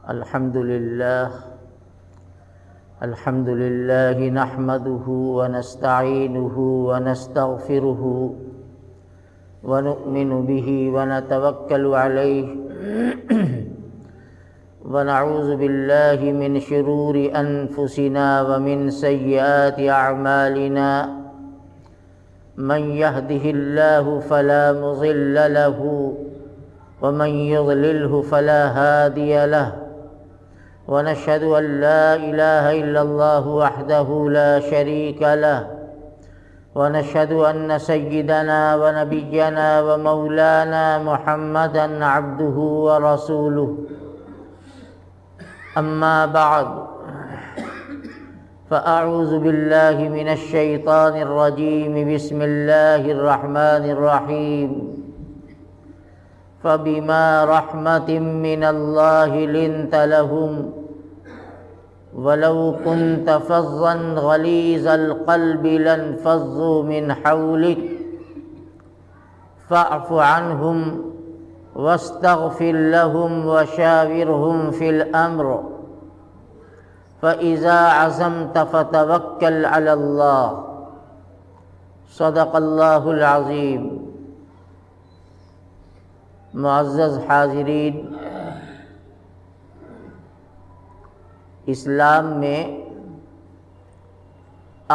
الحمد لله نحمده ونستعينه ونستغفره ونؤمن به ونتوكل عليه ونعوذ بالله من شرور أنفسنا ومن سيئات أعمالنا من يهده الله فلا مضل له ومن يضلله فلا هادي له ونشهد أن لا إله إلا الله وحده لا شريك له ونشهد أن سيدنا ونبينا ومولانا محمدا عبده ورسوله أما بعد فأعوذ بالله من الشيطان الرجيم بسم الله الرحمن الرحيم فبما رحمة من الله لنت لهم ولو كنت فظا غليظ القلب لانفضوا من حولك فاعف عنهم واستغفر لهم وشاورهم في الأمر فإذا عزمت فتوكل على الله صدق الله العظيم۔ معزز حاضرین، اسلام میں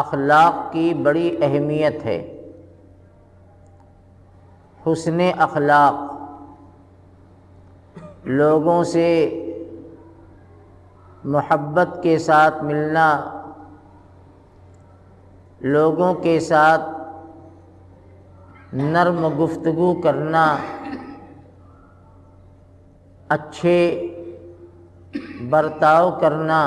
اخلاق کی بڑی اہمیت ہے۔ حسن اخلاق، لوگوں سے محبت کے ساتھ ملنا، لوگوں کے ساتھ نرم گفتگو کرنا، اچھے برتاؤ کرنا،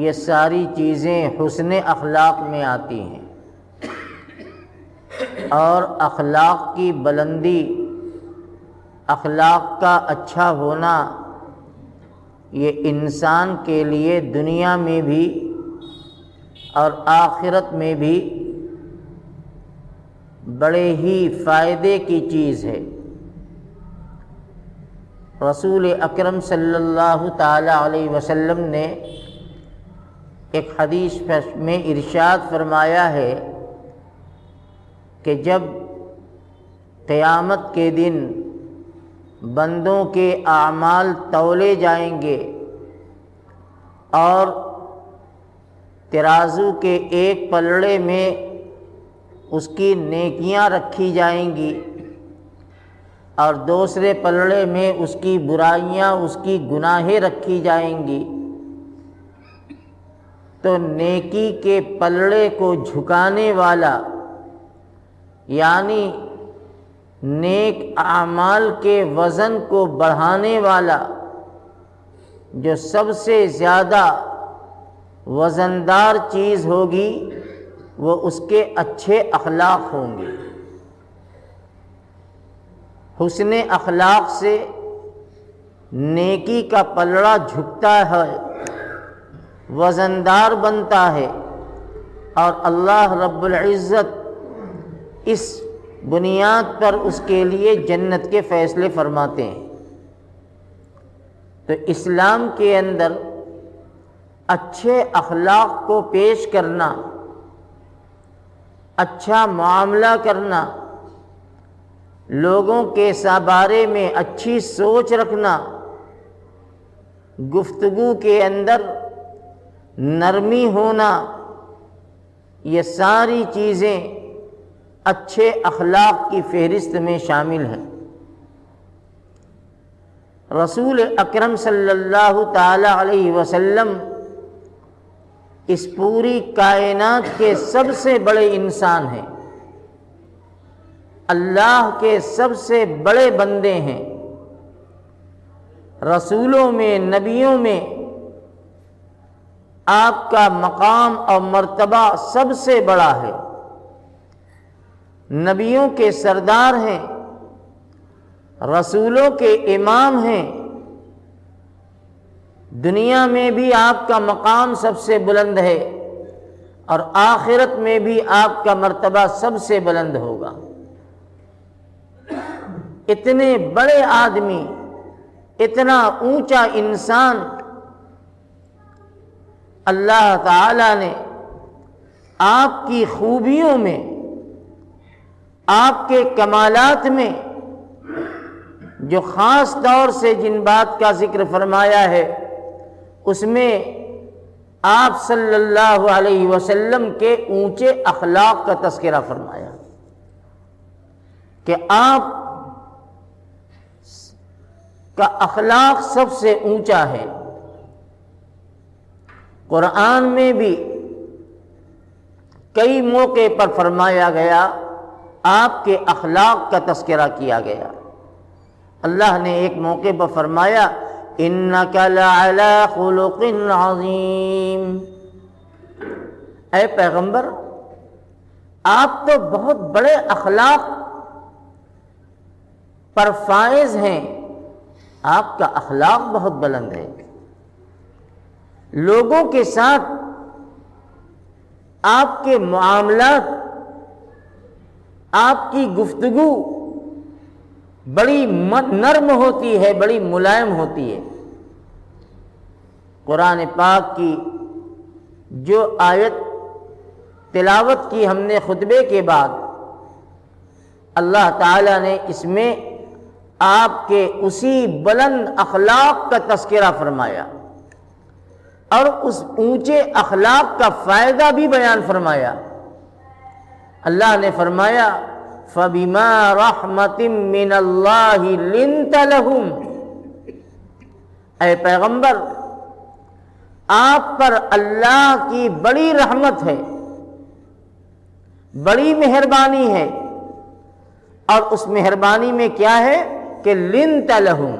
یہ ساری چیزیں حسن اخلاق میں آتی ہیں۔ اور اخلاق کی بلندی، اخلاق کا اچھا ہونا، یہ انسان کے لیے دنیا میں بھی اور آخرت میں بھی بڑے ہی فائدے کی چیز ہے۔ رسول اکرم صلی اللہ تعالی علیہ وسلم نے ایک حدیث میں ارشاد فرمایا ہے کہ جب قیامت کے دن بندوں کے اعمال تولے جائیں گے اور ترازو کے ایک پلڑے میں اس کی نیکیاں رکھی جائیں گی اور دوسرے پلڑے میں اس کی برائیاں، اس کی گناہیں رکھی جائیں گی، تو نیکی کے پلڑے کو جھکانے والا، یعنی نیک اعمال کے وزن کو بڑھانے والا، جو سب سے زیادہ وزندار چیز ہوگی وہ اس کے اچھے اخلاق ہوں گے۔ حسن اخلاق سے نیکی کا پلڑا جھکتا ہے، وزندار بنتا ہے، اور اللہ رب العزت اس بنیاد پر اس کے لیے جنت کے فیصلے فرماتے ہیں۔ تو اسلام کے اندر اچھے اخلاق کو پیش کرنا، اچھا معاملہ کرنا، لوگوں کے بارے میں اچھی سوچ رکھنا، گفتگو کے اندر نرمی ہونا، یہ ساری چیزیں اچھے اخلاق کی فہرست میں شامل ہیں۔ رسول اکرم صلی اللہ تعالی علیہ وسلم اس پوری کائنات کے سب سے بڑے انسان ہیں، اللہ کے سب سے بڑے بندے ہیں۔ رسولوں میں، نبیوں میں آپ کا مقام اور مرتبہ سب سے بڑا ہے۔ نبیوں کے سردار ہیں، رسولوں کے امام ہیں، دنیا میں بھی آپ کا مقام سب سے بلند ہے اور آخرت میں بھی آپ کا مرتبہ سب سے بلند ہوگا۔ اتنے بڑے آدمی، اتنا اونچا انسان اللہ تعالی نے آپ کی خوبیوں میں، آپ کے کمالات میں جو خاص طور سے جن بات کا ذکر فرمایا ہے، اس میں آپ صلی اللہ علیہ وسلم کے اونچے اخلاق کا تذکرہ فرمایا کہ آپ کا اخلاق سب سے اونچا ہے۔ قرآن میں بھی کئی موقع پر فرمایا گیا، آپ کے اخلاق کا تذکرہ کیا گیا۔ اللہ نے ایک موقع پر فرمایا اِنَّكَ لَعَلَىٰ خُلُقٍ عَظِيمٍ، اے پیغمبر آپ تو بہت بڑے اخلاق پر فائز ہیں، آپ کا اخلاق بہت بلند ہے، لوگوں کے ساتھ آپ کے معاملات، آپ کی گفتگو بڑی نرم ہوتی ہے، بڑی ملائم ہوتی ہے۔ قرآن پاک کی جو آیت تلاوت کی ہم نے خطبے کے بعد، اللہ تعالی نے اس میں آپ کے اسی بلند اخلاق کا تذکرہ فرمایا اور اس اونچے اخلاق کا فائدہ بھی بیان فرمایا۔ اللہ نے فرمایا فَبِمَا رَحْمَةٍ مِّنَ اللَّهِ لِنْتَ لَهُمْ، اے پیغمبر آپ پر اللہ کی بڑی رحمت ہے، بڑی مہربانی ہے، اور اس مہربانی میں کیا ہے کہ لِنْتَ لَهُمْ،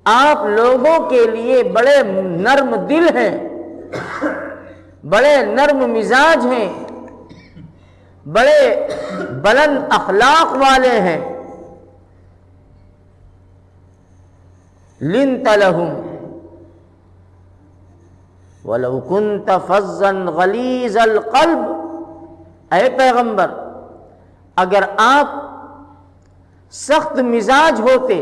آپ لوگوں کے لیے بڑے نرم دل ہیں، بڑے نرم مزاج ہیں، بڑے بلند اخلاق والے ہیں۔ لِنْتَ لَهُمْ وَلَوْ كُنْتَ فَظًّا غَلِيظَ الْقَلْبِ، اے پیغمبر اگر آپ سخت مزاج ہوتے،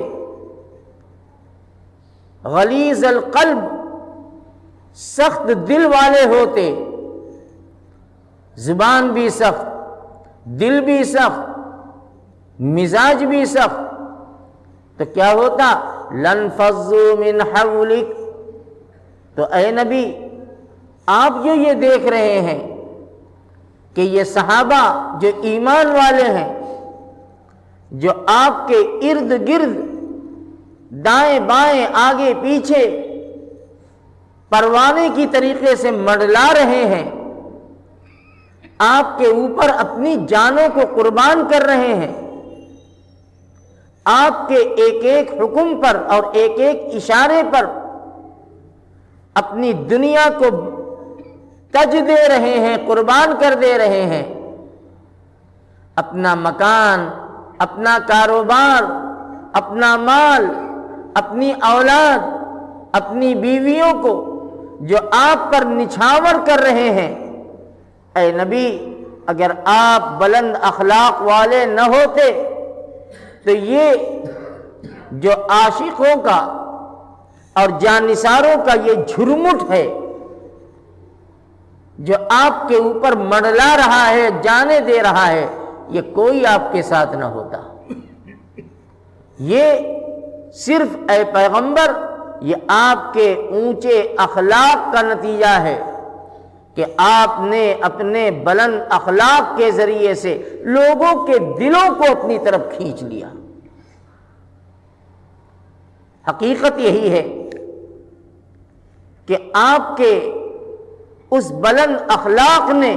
غلیظ القلب سخت دل والے ہوتے، زبان بھی سخت، دل بھی سخت، مزاج بھی سخت، تو کیا ہوتا؟ لَنْفَضُّوا مِنْ حَوْلِكَ، تو اے نبی آپ جو یہ دیکھ رہے ہیں کہ یہ صحابہ جو ایمان والے ہیں، جو آپ کے ارد گرد دائیں بائیں آگے پیچھے پروانے کی طریقے سے منڈلا رہے ہیں، آپ کے اوپر اپنی جانوں کو قربان کر رہے ہیں، آپ کے ایک ایک حکم پر اور ایک ایک اشارے پر اپنی دنیا کو تج دے رہے ہیں، قربان کر دے رہے ہیں، اپنا مکان، اپنا کاروبار، اپنا مال، اپنی اولاد، اپنی بیویوں کو جو آپ پر نچھاور کر رہے ہیں، اے نبی اگر آپ بلند اخلاق والے نہ ہوتے تو یہ جو عاشقوں کا اور جانثاروں کا یہ جھرمٹ ہے جو آپ کے اوپر منڈلا رہا ہے، جانے دے رہا ہے، یہ کوئی آپ کے ساتھ نہ ہوتا۔ یہ صرف اے پیغمبر یہ آپ کے اونچے اخلاق کا نتیجہ ہے کہ آپ نے اپنے بلند اخلاق کے ذریعے سے لوگوں کے دلوں کو اپنی طرف کھینچ لیا۔ حقیقت یہی ہے کہ آپ کے اس بلند اخلاق نے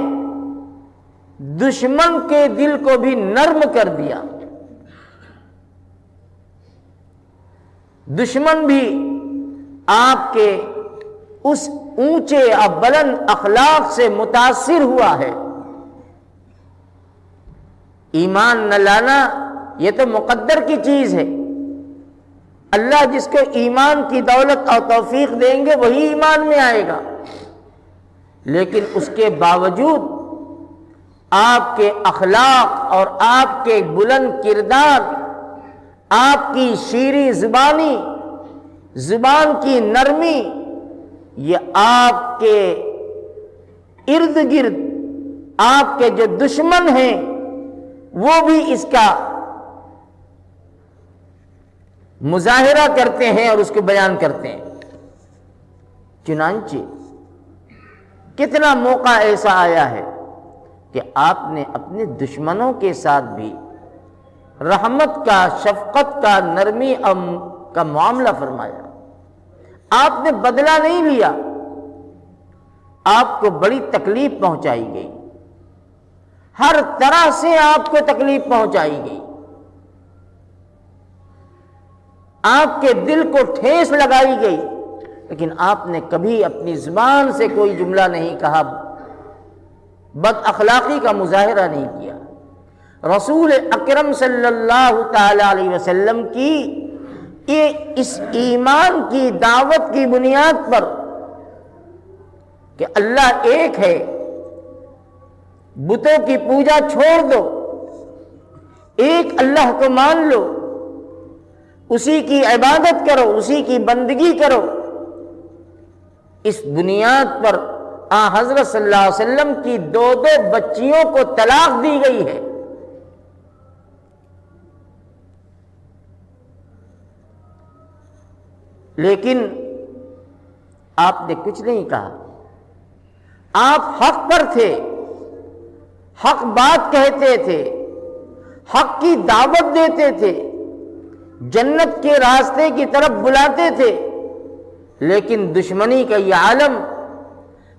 دشمن کے دل کو بھی نرم کر دیا، دشمن بھی آپ کے اس اونچے اور بلند اخلاق سے متاثر ہوا ہے۔ ایمان نہ لانا یہ تو مقدر کی چیز ہے، اللہ جس کو ایمان کی دولت اور توفیق دیں گے وہی ایمان میں آئے گا، لیکن اس کے باوجود آپ کے اخلاق اور آپ کے بلند کردار، آپ کی شیریں زبانی زبان کی نرمی، یہ آپ کے ارد گرد آپ کے جو دشمن ہیں وہ بھی اس کا مظاہرہ کرتے ہیں اور اس کو بیان کرتے ہیں۔ چنانچہ کتنا موقع ایسا آیا ہے کہ آپ نے اپنے دشمنوں کے ساتھ بھی رحمت کا، شفقت کا، نرمی کا معاملہ فرمایا۔ آپ نے بدلہ نہیں لیا، آپ کو بڑی تکلیف پہنچائی گئی، ہر طرح سے آپ کو تکلیف پہنچائی گئی، آپ کے دل کو ٹھیس لگائی گئی، لیکن آپ نے کبھی اپنی زبان سے کوئی جملہ نہیں کہا، بد اخلاقی کا مظاہرہ نہیں کیا۔ رسول اکرم صلی اللہ تعالی علیہ وسلم کی اس ایمان کی دعوت کی بنیاد پر کہ اللہ ایک ہے، بتوں کی پوجا چھوڑ دو، ایک اللہ کو مان لو، اسی کی عبادت کرو، اسی کی بندگی کرو، اس بنیاد پر حضرت صلی اللہ علیہ وسلم کی 2 بچیوں کو طلاق دی گئی ہے۔ لیکن آپ نے کچھ نہیں کہا، آپ حق پر تھے، حق بات کہتے تھے، حق کی دعوت دیتے تھے، جنت کے راستے کی طرف بلاتے تھے، لیکن دشمنی کا یہ عالم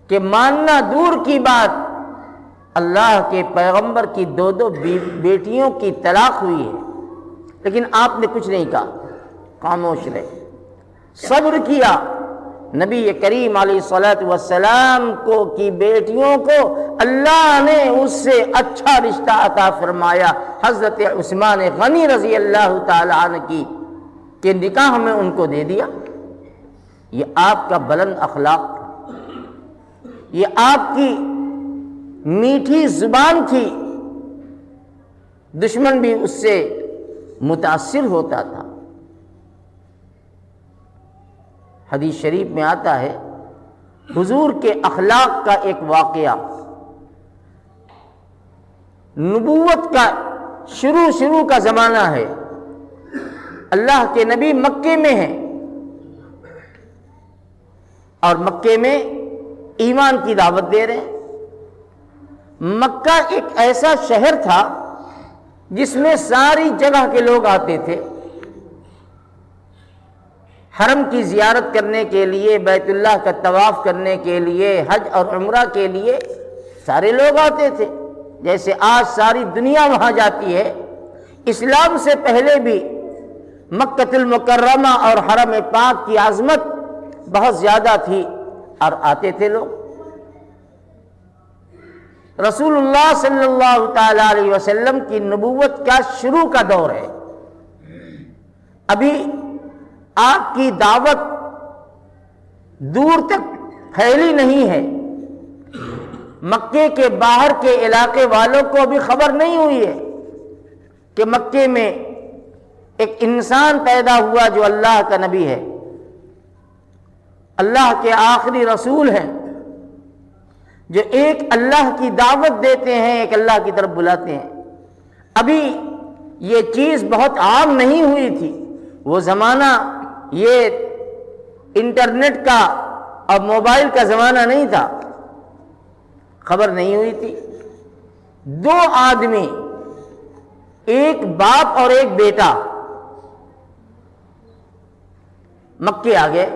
کہ ماننا دور کی بات، اللہ کے پیغمبر کی 2 بیٹیوں کی طلاق ہوئی ہے، لیکن آپ نے کچھ نہیں کہا، خاموش رہے، صبر کیا۔ نبی کریم علیہ الصلوۃ والسلام کی بیٹیوں کو اللہ نے اس سے اچھا رشتہ عطا فرمایا، حضرت عثمان غنی رضی اللہ تعالی عنہ کی کہ نکاح میں ان کو دے دیا۔ یہ آپ کا بلند اخلاق تھا، یہ آپ کی میٹھی زبان تھی، دشمن بھی اس سے متاثر ہوتا تھا۔ حدیث شریف میں آتا ہے حضور کے اخلاق کا ایک واقعہ، نبوت کا شروع کا زمانہ ہے، اللہ کے نبی مکے میں ہیں اور مکے میں ایمان کی دعوت دے رہے ہیں۔ مکہ ایک ایسا شہر تھا جس میں ساری جگہ کے لوگ آتے تھے، حرم کی زیارت کرنے کے لیے، بیت اللہ کا طواف کرنے کے لیے، حج اور عمرہ کے لیے سارے لوگ آتے تھے، جیسے آج ساری دنیا وہاں جاتی ہے۔ اسلام سے پہلے بھی مکہ المکرمہ اور حرم پاک کی عظمت بہت زیادہ تھی اور آتے تھے لوگ۔ رسول اللہ صلی اللہ تعالی علیہ وسلم کی نبوت کا شروع کا دور ہے، ابھی آپ کی دعوت دور تک پھیلی نہیں ہے، مکے کے باہر کے علاقے والوں کو بھی خبر نہیں ہوئی ہے کہ مکے میں ایک انسان پیدا ہوا جو اللہ کا نبی ہے، اللہ کے آخری رسول ہیں، جو ایک اللہ کی دعوت دیتے ہیں، ایک اللہ کی طرف بلاتے ہیں۔ ابھی یہ چیز بہت عام نہیں ہوئی تھی، وہ زمانہ یہ انٹرنیٹ کا اور موبائل کا زمانہ نہیں تھا، خبر نہیں ہوئی تھی۔ 2 آدمی، ایک باپ اور ایک بیٹا، مکے آ گئے،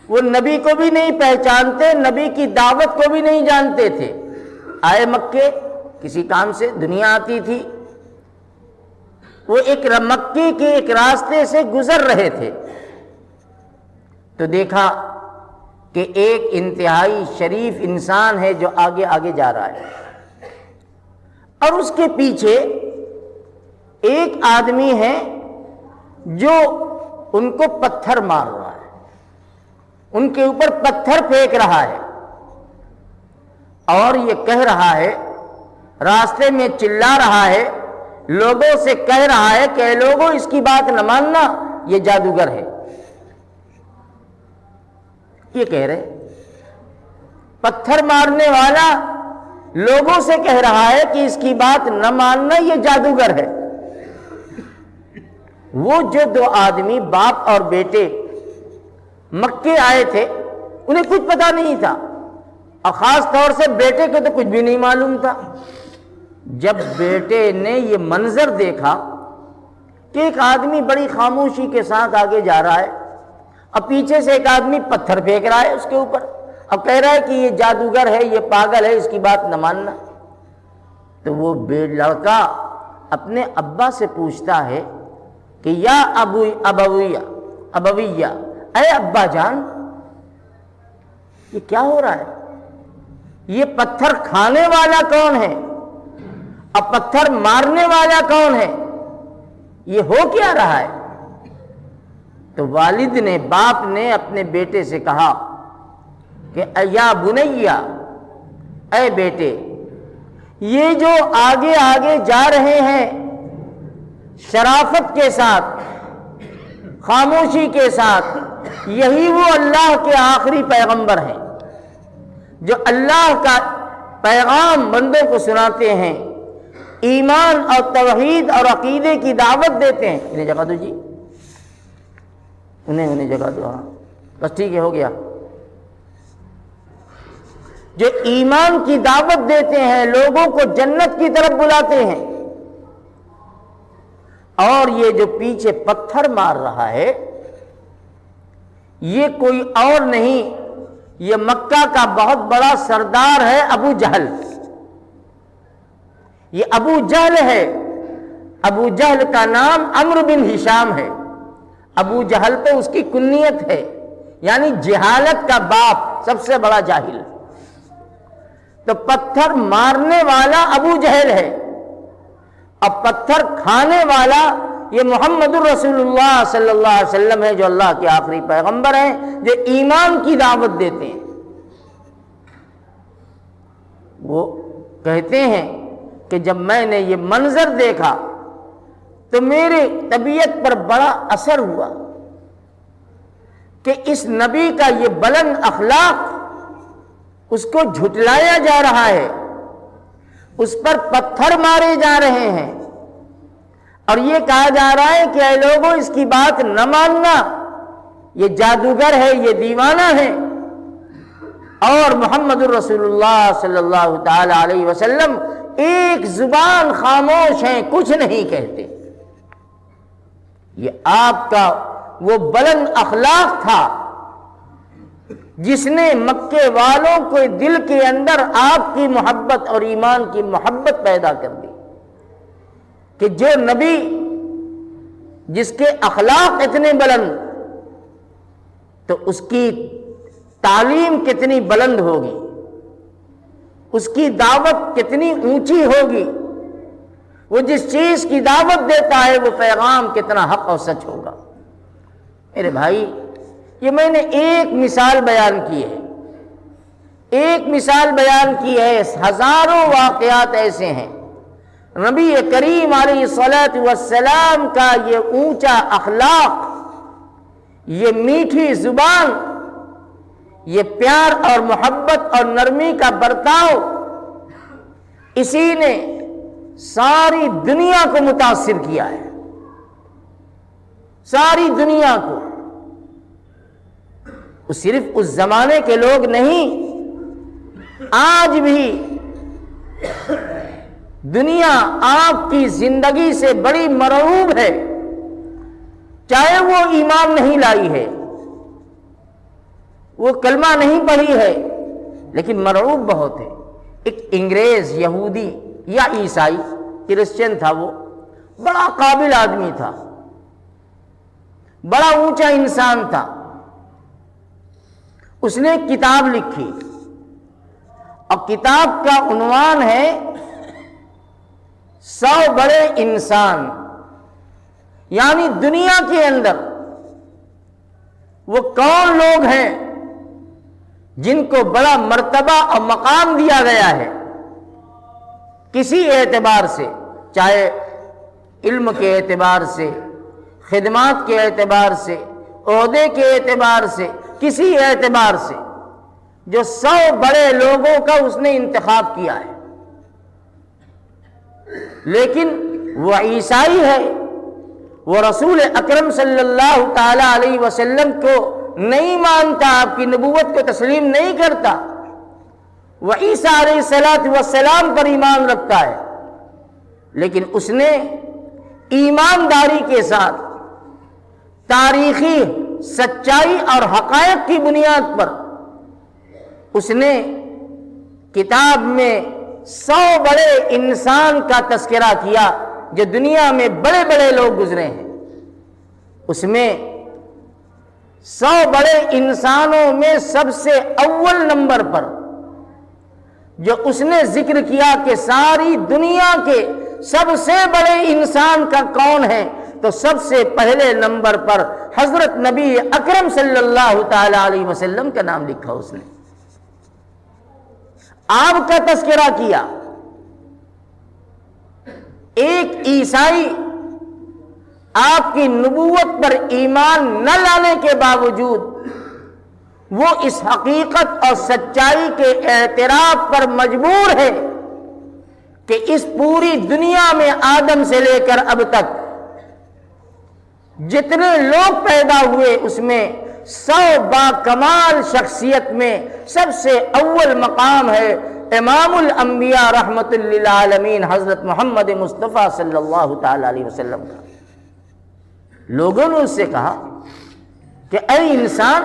وہ نبی کو بھی نہیں پہچانتے، نبی کی دعوت کو بھی نہیں جانتے تھے، آئے مکے، کسی کام سے دنیا آتی تھی، وہ ایک مکے کے ایک راستے سے گزر رہے تھے تو دیکھا کہ ایک انتہائی شریف انسان ہے جو آگے آگے جا رہا ہے، اور اس کے پیچھے ایک آدمی ہے جو ان کو پتھر مار رہا ہے، ان کے اوپر پتھر پھینک رہا ہے، اور یہ کہہ رہا ہے، راستے میں چلا رہا ہے، لوگوں سے کہہ رہا ہے کہ اے لوگوں اس کی بات نہ ماننا، یہ جادوگر ہے۔ یہ کہہ رہے پتھر مارنے والا لوگوں سے کہہ رہا ہے کہ اس کی بات نہ ماننا، یہ جادوگر ہے۔ وہ جو دو آدمی باپ اور بیٹے مکے آئے تھے، انہیں کچھ پتا نہیں تھا، اور خاص طور سے بیٹے کو تو کچھ بھی نہیں معلوم تھا۔ جب بیٹے نے یہ منظر دیکھا کہ ایک آدمی بڑی خاموشی کے ساتھ آگے جا رہا ہے، اب پیچھے سے ایک آدمی پتھر پھینک رہا ہے اس کے اوپر، اب کہہ رہا ہے کہ یہ جادوگر ہے، یہ پاگل ہے، اس کی بات نہ ماننا، تو وہ لڑکا اپنے ابا سے پوچھتا ہے کہ یا ابویہ، اے ابا جان، یہ کیا ہو رہا ہے؟ یہ پتھر کھانے والا کون ہے اور پتھر مارنے والا کون ہے؟ یہ ہو کیا رہا ہے؟ تو والد نے، باپ نے اپنے بیٹے سے کہا کہ یا بنیا، اے بیٹے، یہ جو آگے آگے جا رہے ہیں شرافت کے ساتھ، خاموشی کے ساتھ، یہی وہ اللہ کے آخری پیغمبر ہیں جو اللہ کا پیغام بندوں کو سناتے ہیں، ایمان اور توحید اور عقیدے کی دعوت دیتے ہیں۔ انہیں جگہ دو جی، انہیں جگہ دو، ہاں بس ٹھیک ہے، ہو گیا۔ جو ایمان کی دعوت دیتے ہیں، لوگوں کو جنت کی طرف بلاتے ہیں، اور یہ جو پیچھے پتھر مار رہا ہے یہ کوئی اور نہیں، یہ مکہ کا بہت بڑا سردار ہے ابو جہل۔ یہ ابو جہل ہے، ابو جہل کا نام عمرو بن ہشام ہے، ابو جہل تو اس کی کنیت ہے، یعنی جہالت کا باپ، سب سے بڑا جاہل۔ تو پتھر مارنے والا ابو جہل ہے، اب پتھر کھانے والا یہ محمد الرسول اللہ صلی اللہ علیہ وسلم ہے، جو اللہ کے آخری پیغمبر ہیں، جو ایمان کی دعوت دیتے ہیں۔ وہ کہتے ہیں کہ جب میں نے یہ منظر دیکھا تو میرے طبیعت پر بڑا اثر ہوا کہ اس نبی کا یہ بلند اخلاق، اس کو جھٹلایا جا رہا ہے، اس پر پتھر مارے جا رہے ہیں، اور یہ کہا جا رہا ہے کہ اے لوگوں اس کی بات نہ ماننا، یہ جادوگر ہے، یہ دیوانہ ہے، اور محمد الرسول اللہ صلی اللہ تعالی علیہ وسلم ایک زبان خاموش ہیں، کچھ نہیں کہتے۔ یہ آپ کا وہ بلند اخلاق تھا جس نے مکے والوں کو دل کے اندر آپ کی محبت اور ایمان کی محبت پیدا کر دی، کہ جو نبی جس کے اخلاق اتنے بلند، تو اس کی تعلیم کتنی بلند ہوگی، اس کی دعوت کتنی اونچی ہوگی، وہ جس چیز کی دعوت دیتا ہے وہ پیغام کتنا حق اور سچ ہوگا۔ میرے بھائی، یہ میں نے ایک مثال بیان کی ہے، ایک مثال بیان کی ہے، ہزاروں واقعات ایسے ہیں۔ نبی کریم علیہ الصلوۃ والسلام کا یہ اونچا اخلاق، یہ میٹھی زبان، یہ پیار اور محبت اور نرمی کا برتاؤ، اسی نے ساری دنیا کو متاثر کیا ہے، ساری دنیا کو۔ وہ صرف اس زمانے کے لوگ نہیں، آج بھی دنیا آپ کی زندگی سے بڑی مرعوب ہے، چاہے وہ ایمان نہیں لائی ہے، وہ کلمہ نہیں پڑھی ہے، لیکن مرعوب بہت ہے۔ ایک انگریز، یہودی یا عیسائی، کرسچن تھا، وہ بڑا قابل آدمی تھا، بڑا اونچا انسان تھا۔ اس نے ایک کتاب لکھی، اور کتاب کا عنوان ہے 100 بڑے انسان، یعنی دنیا کے اندر وہ کون لوگ ہیں جن کو بڑا مرتبہ اور مقام دیا گیا ہے کسی اعتبار سے، چاہے علم کے اعتبار سے، خدمات کے اعتبار سے، عہدے کے اعتبار سے، کسی اعتبار سے جو 100 بڑے لوگوں کا اس نے انتخاب کیا ہے، لیکن وہ عیسائی ہے، وہ رسول اکرم صلی اللہ تعالی علیہ وسلم کو نہیں مانتا، آپ کی نبوت کو تسلیم نہیں کرتا، وہ عیسیٰ علیہ السلام پر ایمان رکھتا ہے، لیکن اس نے ایمانداری کے ساتھ تاریخی سچائی اور حقائق کی بنیاد پر اس نے کتاب میں 100 بڑے انسان کا تذکرہ کیا جو دنیا میں بڑے بڑے لوگ گزرے ہیں۔ اس میں 100 بڑے انسانوں میں سب سے اول نمبر پر جو اس نے ذکر کیا کہ ساری دنیا کے سب سے بڑے انسان کا کون ہے، تو سب سے پہلے نمبر پر حضرت نبی اکرم صلی اللہ تعالی علیہ وسلم کا نام لکھا اس نے، آپ کا تذکرہ کیا۔ ایک عیسائی آپ کی نبوت پر ایمان نہ لانے کے باوجود وہ اس حقیقت اور سچائی کے اعتراف پر مجبور ہے کہ اس پوری دنیا میں آدم سے لے کر اب تک جتنے لوگ پیدا ہوئے اس میں 100 باکمال شخصیت میں سب سے اول مقام ہے امام الانبیاء رحمت للعالمین حضرت محمد مصطفیٰ صلی اللہ تعالی علیہ وسلم کا۔ لوگوں نے اس سے کہا کہ اے انسان،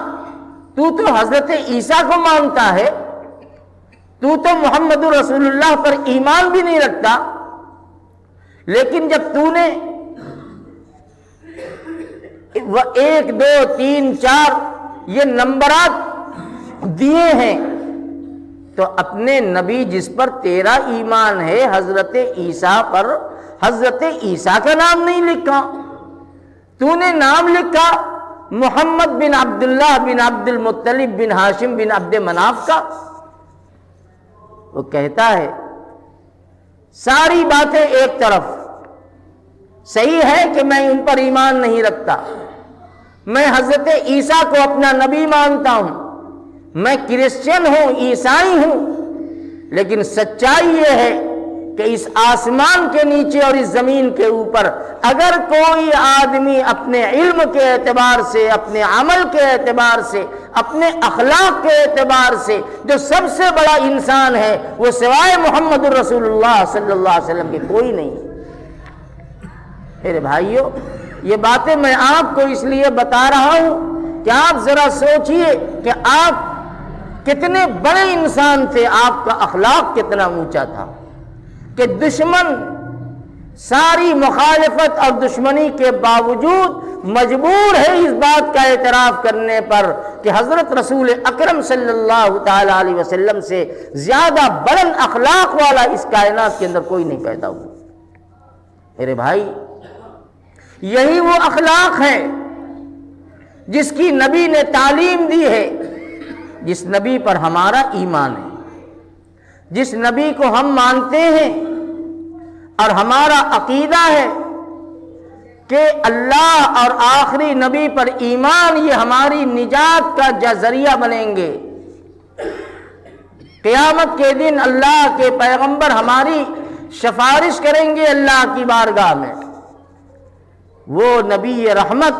تو حضرت عیسیٰ کو مانتا ہے، تو محمد رسول اللہ پر ایمان بھی نہیں رکھتا، لیکن جب تو نے 1 2 3 4 یہ نمبرات دیے ہیں تو اپنے نبی جس پر تیرا ایمان ہے حضرت عیسیٰ پر حضرت عیسیٰ کا نام نہیں لکھا، تو نے نام لکھا محمد بن عبداللہ بن عبد المطلب بن ہاشم بن عبد مناف کا۔ وہ کہتا ہے ساری باتیں ایک طرف، صحیح ہے کہ میں ان پر ایمان نہیں رکھتا، میں حضرت عیسیٰ کو اپنا نبی مانتا ہوں، میں کرسچن ہوں، عیسائی ہوں، لیکن سچائی یہ ہے کہ اس آسمان کے نیچے اور اس زمین کے اوپر اگر کوئی آدمی اپنے علم کے اعتبار سے، اپنے عمل کے اعتبار سے، اپنے اخلاق کے اعتبار سے جو سب سے بڑا انسان ہے وہ سوائے محمد رسول اللہ صلی اللہ علیہ وسلم کے کوئی نہیں۔ میرے بھائیوں، یہ باتیں میں آپ کو اس لیے بتا رہا ہوں کہ آپ ذرا سوچئے کہ آپ کتنے بڑے انسان تھے، آپ کا اخلاق کتنا اونچا تھا کہ دشمن ساری مخالفت اور دشمنی کے باوجود مجبور ہے اس بات کا اعتراف کرنے پر کہ حضرت رسول اکرم صلی اللہ تعالی علیہ وسلم سے زیادہ بلند اخلاق والا اس کائنات کے اندر کوئی نہیں پیدا ہوا۔ میرے بھائی، یہی وہ اخلاق ہے جس کی نبی نے تعلیم دی ہے، جس نبی پر ہمارا ایمان ہے، جس نبی کو ہم مانتے ہیں اور ہمارا عقیدہ ہے کہ اللہ اور آخری نبی پر ایمان یہ ہماری نجات کا ذریعہ بنیں گے۔ قیامت کے دن اللہ کے پیغمبر ہماری سفارش کریں گے اللہ کی بارگاہ میں۔ وہ نبی رحمت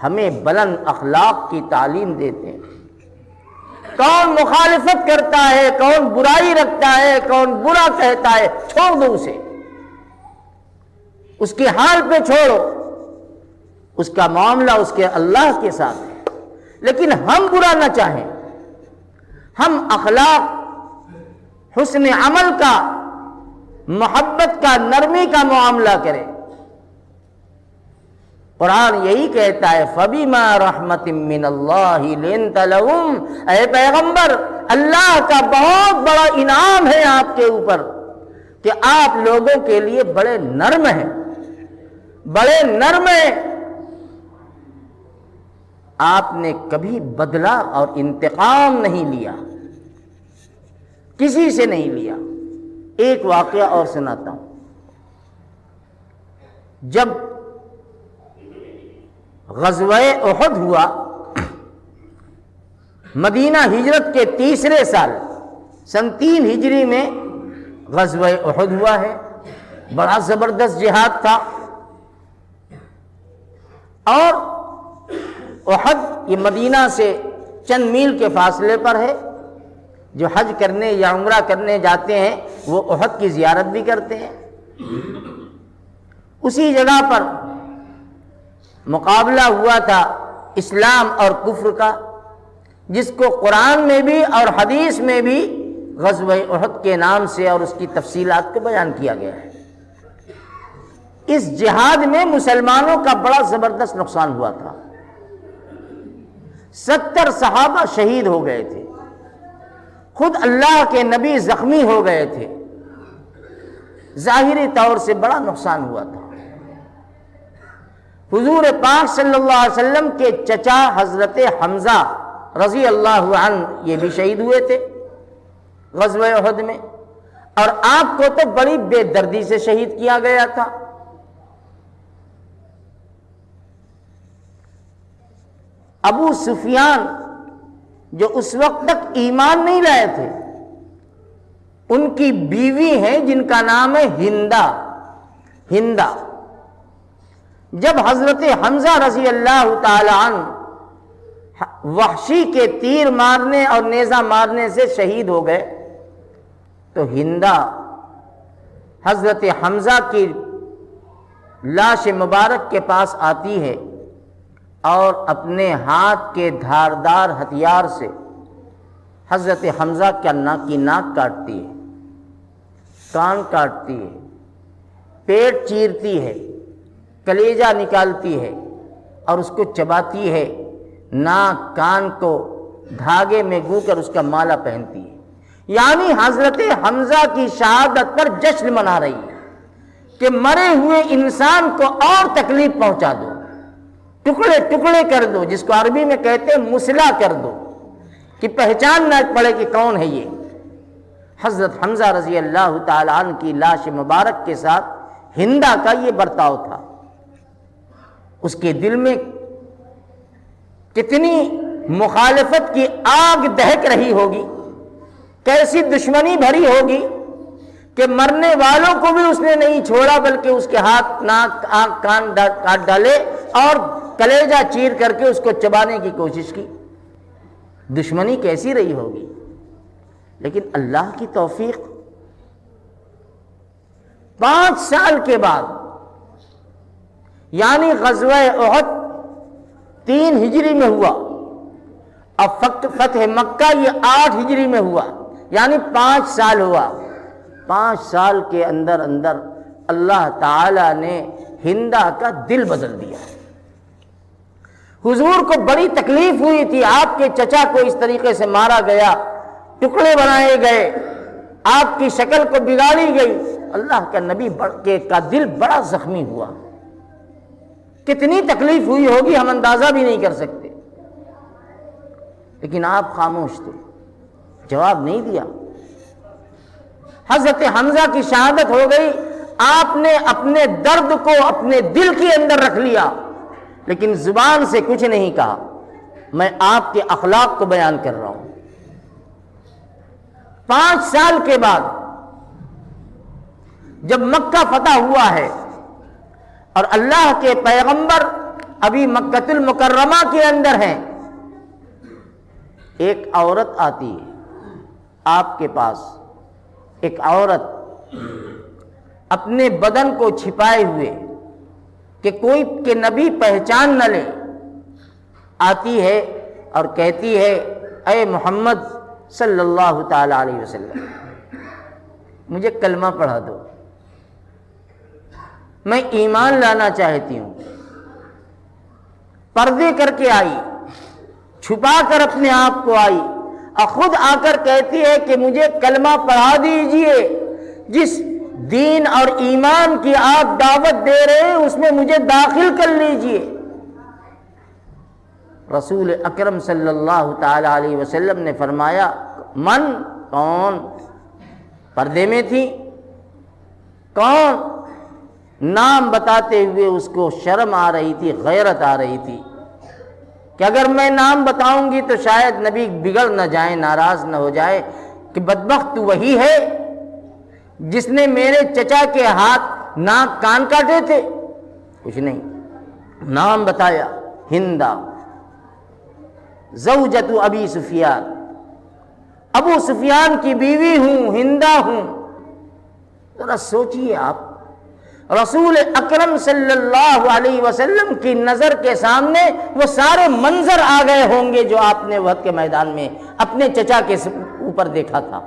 ہمیں بلند اخلاق کی تعلیم دیتے ہیں۔ کون مخالفت کرتا ہے، کون برائی رکھتا ہے، کون برا کہتا ہے، چھوڑ دو اسے، اس کے حال پہ چھوڑو، اس کا معاملہ اس کے اللہ کے ساتھ ہے، لیکن ہم برا نہ چاہیں، ہم اخلاق، حسن عمل کا، محبت کا، نرمی کا معاملہ کریں۔ قرآن یہی کہتا ہے فَبِمَا رَحْمَةٍ مِّنَ اللَّهِ لِنْتَ لَهُمْ، اے پیغمبر، اللہ کا بہت بڑا انعام ہے آپ کے اوپر کہ آپ لوگوں کے لیے بڑے نرم ہیں، بڑے نرم ہیں۔ آپ نے کبھی بدلہ اور انتقام نہیں لیا، کسی سے نہیں لیا۔ ایک واقعہ اور سناتا ہوں۔ جب غزوہ احد ہوا مدینہ ہجرت کے تیسرے سال سن 3 ہجری میں غزوہ احد ہوا ہے۔ بڑا زبردست جہاد تھا، اور احد یہ مدینہ سے چند میل کے فاصلے پر ہے۔ جو حج کرنے یا عمرہ کرنے جاتے ہیں وہ احد کی زیارت بھی کرتے ہیں۔ اسی جگہ پر مقابلہ ہوا تھا اسلام اور کفر کا، جس کو قرآن میں بھی اور حدیث میں بھی غزوہ احد کے نام سے اور اس کی تفصیلات کو بیان کیا گیا ہے۔ اس جہاد میں مسلمانوں کا بڑا زبردست نقصان ہوا تھا۔ 70 صحابہ شہید ہو گئے تھے، خود اللہ کے نبی زخمی ہو گئے تھے، ظاہری طور سے بڑا نقصان ہوا تھا۔ حضور پاک صلی اللہ علیہ وسلم کے چچا حضرت حمزہ رضی اللہ عنہ یہ بھی شہید ہوئے تھے غزوہ احد میں، اور آپ کو تو بڑی بے دردی سے شہید کیا گیا تھا۔ ابو سفیان جو اس وقت تک ایمان نہیں لائے تھے، ان کی بیوی ہیں جن کا نام ہے ہندہ۔ جب حضرت حمزہ رضی اللہ تعالی عنہ وحشی کے تیر مارنے اور نیزہ مارنے سے شہید ہو گئے، تو ہندہ حضرت حمزہ کی لاش مبارک کے پاس آتی ہے اور اپنے ہاتھ کے دھاردار ہتھیار سے حضرت حمزہ کی ناک کاٹتی ہے، کان کاٹتی ہے، پیٹ چیرتی ہے، کلیجہ نکالتی ہے اور اس کو چباتی ہے، ناک کان کو دھاگے میں گو کر اس کا مالا پہنتی ہے۔ یعنی حضرت حمزہ کی شہادت پر جشن منا رہی ہے کہ مرے ہوئے انسان کو اور تکلیف پہنچا دو، ٹکڑے ٹکڑے کر دو، جس کو عربی میں کہتے ہیں مسلا کر دو، کہ پہچان نہ پڑے کہ کون ہے یہ۔ حضرت حمزہ رضی اللہ تعالی عنہ کی لاش مبارک کے ساتھ ہندہ کا یہ برتاؤ تھا۔ اس کے دل میں کتنی مخالفت کی آگ دہک رہی ہوگی، کیسی دشمنی بھری ہوگی کہ مرنے والوں کو بھی اس نے نہیں چھوڑا، بلکہ اس کے ہاتھ، ناک، آنکھ، کان کاٹ ڈالے اور کلیجہ چیر کر کے اس کو چبانے کی کوشش کی۔ دشمنی کیسی رہی ہوگی، لیکن اللہ کی توفیق 5 سال کے بعد، یعنی غزوہ احد 3 ہجری میں ہوا، اب فتح مکہ یہ 8 ہجری میں ہوا، یعنی 5 سال ہوا۔ 5 سال کے اندر اللہ تعالی نے ہندہ کا دل بدل دیا۔ حضور کو بڑی تکلیف ہوئی تھی، آپ کے چچا کو اس طریقے سے مارا گیا، ٹکڑے بنائے گئے، آپ کی شکل کو بگاڑی گئی۔ اللہ کا نبی کا دل بڑا زخمی ہوا۔ کتنی تکلیف ہوئی ہوگی ہم اندازہ بھی نہیں کر سکتے، لیکن آپ خاموش تھے، جواب نہیں دیا۔ حضرت حمزہ کی شہادت ہو گئی، آپ نے اپنے درد کو اپنے دل کے اندر رکھ لیا، لیکن زبان سے کچھ نہیں کہا۔ میں آپ کے اخلاق کو بیان کر رہا ہوں۔ 5 سال کے بعد جب مکہ فتح ہوا ہے اور اللہ کے پیغمبر ابھی مکۃ المکرمہ کے اندر ہیں، ایک عورت آتی ہے آپ کے پاس، ایک عورت اپنے بدن کو چھپائے ہوئے کہ کوئی کہ نبی پہچان نہ لے، آتی ہے اور کہتی ہے اے محمد صلی اللہ تعالی علیہ وسلم، مجھے کلمہ پڑھا دو، میں ایمان لانا چاہتی ہوں۔ پردے کر کے آئی، چھپا کر اپنے آپ کو آئی، اور خود آ کر کہتی ہے کہ مجھے کلمہ پڑھا دیجئے، جس دین اور ایمان کی آپ دعوت دے رہے ہیں اس میں مجھے داخل کر لیجئے۔ رسول اکرم صلی اللہ تعالی علیہ وسلم نے فرمایا من، کون؟ پردے میں تھی، کون؟ نام بتاتے ہوئے اس کو شرم آ رہی تھی، غیرت آ رہی تھی۔ کہ اگر میں نام بتاؤں گی تو شاید نبی بگڑ نہ جائیں، ناراض نہ ہو جائے کہ بدبخت تو وہی ہے جس نے میرے چچا کے ہاتھ ناک کان کاٹے تھے؟ کچھ نہیں، نام بتایا، ہندا زوجۃ ابی سفیان، ابو سفیان کی بیوی ہوں، ہندا ہوں۔ ذرا سوچئے آپ، رسول اکرم صلی اللہ علیہ وسلم کی نظر کے سامنے وہ سارے منظر آ گئے ہوں گے جو آپ نے احد کے میدان میں اپنے چچا کے اوپر دیکھا تھا،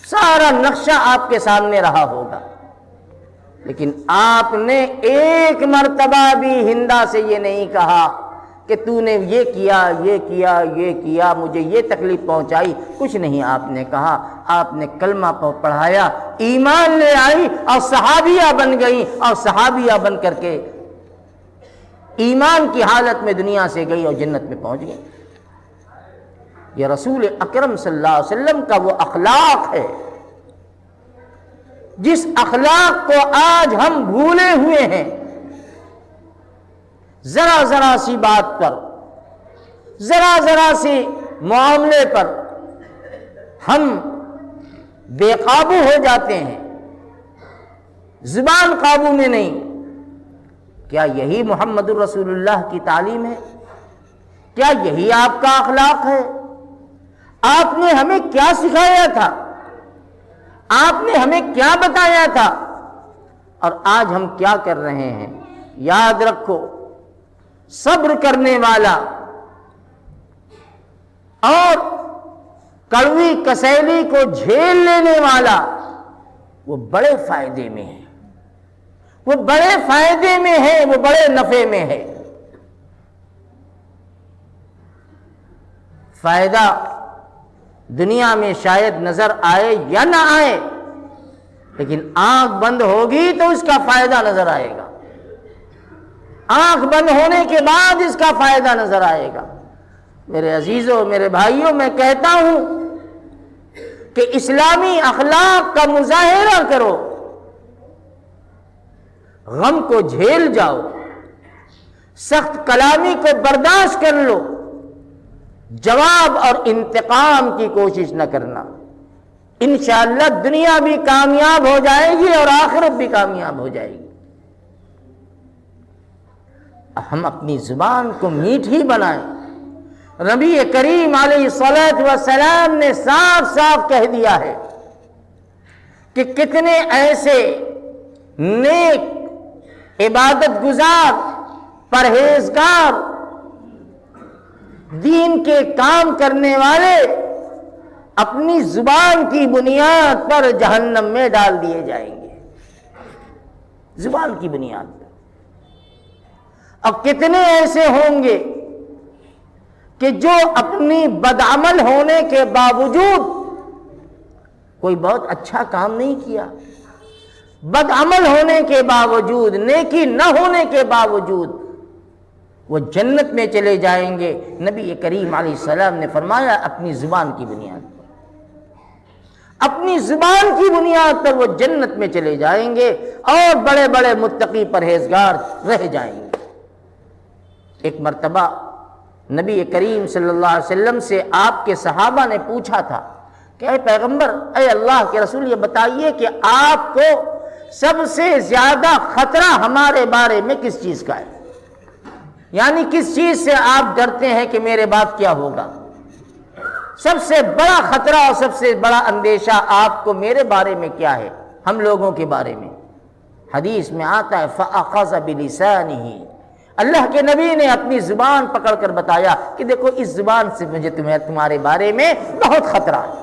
سارا نقشہ آپ کے سامنے رہا ہوگا، لیکن آپ نے ایک مرتبہ بھی ہندا سے یہ نہیں کہا کہ تو نے یہ کیا، یہ کیا، یہ کیا، مجھے یہ تکلیف پہنچائی، کچھ نہیں آپ نے کہا۔ آپ نے کلمہ پڑھایا، ایمان لے آئی اور صحابیہ بن گئی، اور صحابیہ بن کر کے ایمان کی حالت میں دنیا سے گئی اور جنت میں پہنچ گئی۔ یہ رسول اکرم صلی اللہ علیہ وسلم کا وہ اخلاق ہے جس اخلاق کو آج ہم بھولے ہوئے ہیں۔ ذرا ذرا سی بات پر، ذرا ذرا سی معاملے پر ہم بے قابو ہو جاتے ہیں، زبان قابو میں نہیں۔ کیا یہی محمد الرسول اللہ کی تعلیم ہے؟ کیا یہی آپ کا اخلاق ہے؟ آپ نے ہمیں کیا سکھایا تھا؟ آپ نے ہمیں کیا بتایا تھا؟ اور آج ہم کیا کر رہے ہیں؟ یاد رکھو، صبر کرنے والا اور کڑوی کسیلی کو جھیل لینے والا وہ بڑے فائدے میں ہے، وہ بڑے فائدے میں ہے، وہ بڑے نفع میں ہے۔ فائدہ دنیا میں شاید نظر آئے یا نہ آئے، لیکن آنکھ بند ہوگی تو اس کا فائدہ نظر آئے گا، آنکھ بند ہونے کے بعد اس کا فائدہ نظر آئے گا۔ میرے عزیزوں، میرے بھائیوں، میں کہتا ہوں کہ اسلامی اخلاق کا مظاہرہ کرو، غم کو جھیل جاؤ، سخت کلامی کو برداشت کر لو، جواب اور انتقام کی کوشش نہ کرنا۔ انشاءاللہ دنیا بھی کامیاب ہو جائے گی اور آخرت بھی کامیاب ہو جائے گی۔ ہم اپنی زبان کو میٹھی بنائیں۔ نبی کریم علیہ الصلوۃ والسلام نے صاف صاف کہہ دیا ہے کہ کتنے ایسے نیک، عبادت گزار، پرہیزگار، دین کے کام کرنے والے اپنی زبان کی بنیاد پر جہنم میں ڈال دیے جائیں گے، زبان کی بنیاد پر۔ اور کتنے ایسے ہوں گے کہ جو اپنی بدعمل ہونے کے باوجود، کوئی بہت اچھا کام نہیں کیا، بدعمل ہونے کے باوجود، نیکی نہ ہونے کے باوجود وہ جنت میں چلے جائیں گے۔ نبی کریم علیہ السلام نے فرمایا اپنی زبان کی بنیاد پر، اپنی زبان کی بنیاد پر وہ جنت میں چلے جائیں گے اور بڑے بڑے متقی پرہیزگار رہ جائیں گے۔ ایک مرتبہ نبی کریم صلی اللہ علیہ وسلم سے آپ کے صحابہ نے پوچھا تھا کہ اے پیغمبر، اے اللہ کے رسول، یہ بتائیے کہ آپ کو سب سے زیادہ خطرہ ہمارے بارے میں کس چیز کا ہے؟ یعنی کس چیز سے آپ ڈرتے ہیں کہ میرے بعد کیا ہوگا؟ سب سے بڑا خطرہ اور سب سے بڑا اندیشہ آپ کو میرے بارے میں کیا ہے، ہم لوگوں کے بارے میں؟ حدیث میں آتا ہے فَأَخَذَ بِلِسَانِهِ، اللہ کے نبی نے اپنی زبان پکڑ کر بتایا کہ دیکھو اس زبان سے مجھے تمہارے بارے میں بہت خطرہ ہے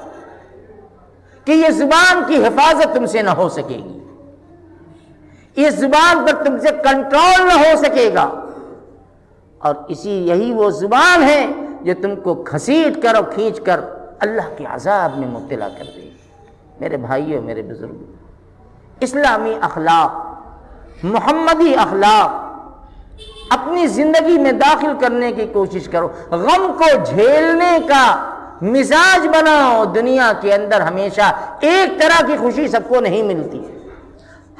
کہ یہ زبان کی حفاظت تم سے نہ ہو سکے گی، اس زبان پر تم سے کنٹرول نہ ہو سکے گا، اور یہی وہ زبان ہے جو تم کو گھسیٹ کر اور کھینچ کر اللہ کے عذاب میں مبتلا کر دے گی۔ میرے بھائیوں، میرے بزرگوں، اسلامی اخلاق، محمدی اخلاق اپنی زندگی میں داخل کرنے کی کوشش کرو، غم کو جھیلنے کا مزاج بناؤ۔ دنیا کے اندر ہمیشہ ایک طرح کی خوشی سب کو نہیں ملتی،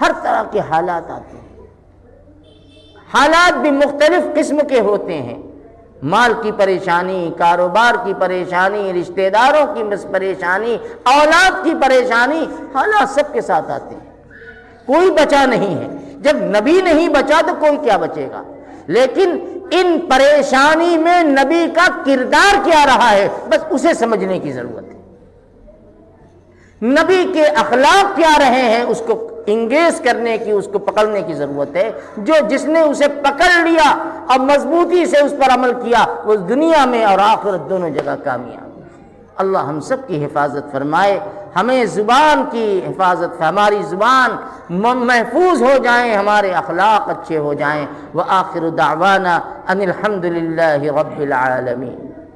ہر طرح کے حالات آتے ہیں، حالات بھی مختلف قسم کے ہوتے ہیں۔ مال کی پریشانی، کاروبار کی پریشانی، رشتہ داروں کی پریشانی، اولاد کی پریشانی، حالات سب کے ساتھ آتے ہیں، کوئی بچا نہیں ہے۔ جب نبی نہیں بچا تو کوئی کیا بچے گا؟ لیکن ان پریشانی میں نبی کا کردار کیا رہا ہے، بس اسے سمجھنے کی ضرورت ہے۔ نبی کے اخلاق کیا رہے ہیں، اس کو انگیز کرنے کی، اس کو پکڑنے کی ضرورت ہے۔ جس نے اسے پکڑ لیا اور مضبوطی سے اس پر عمل کیا، وہ دنیا میں اور آخرت دونوں جگہ کامیاب۔ اللہ ہم سب کی حفاظت فرمائے، ہمیں زبان کی حفاظت، ہماری زبان محفوظ ہو جائیں، ہمارے اخلاق اچھے ہو جائیں۔ وآخر دعوانا ان الحمد للہ رب العالمین۔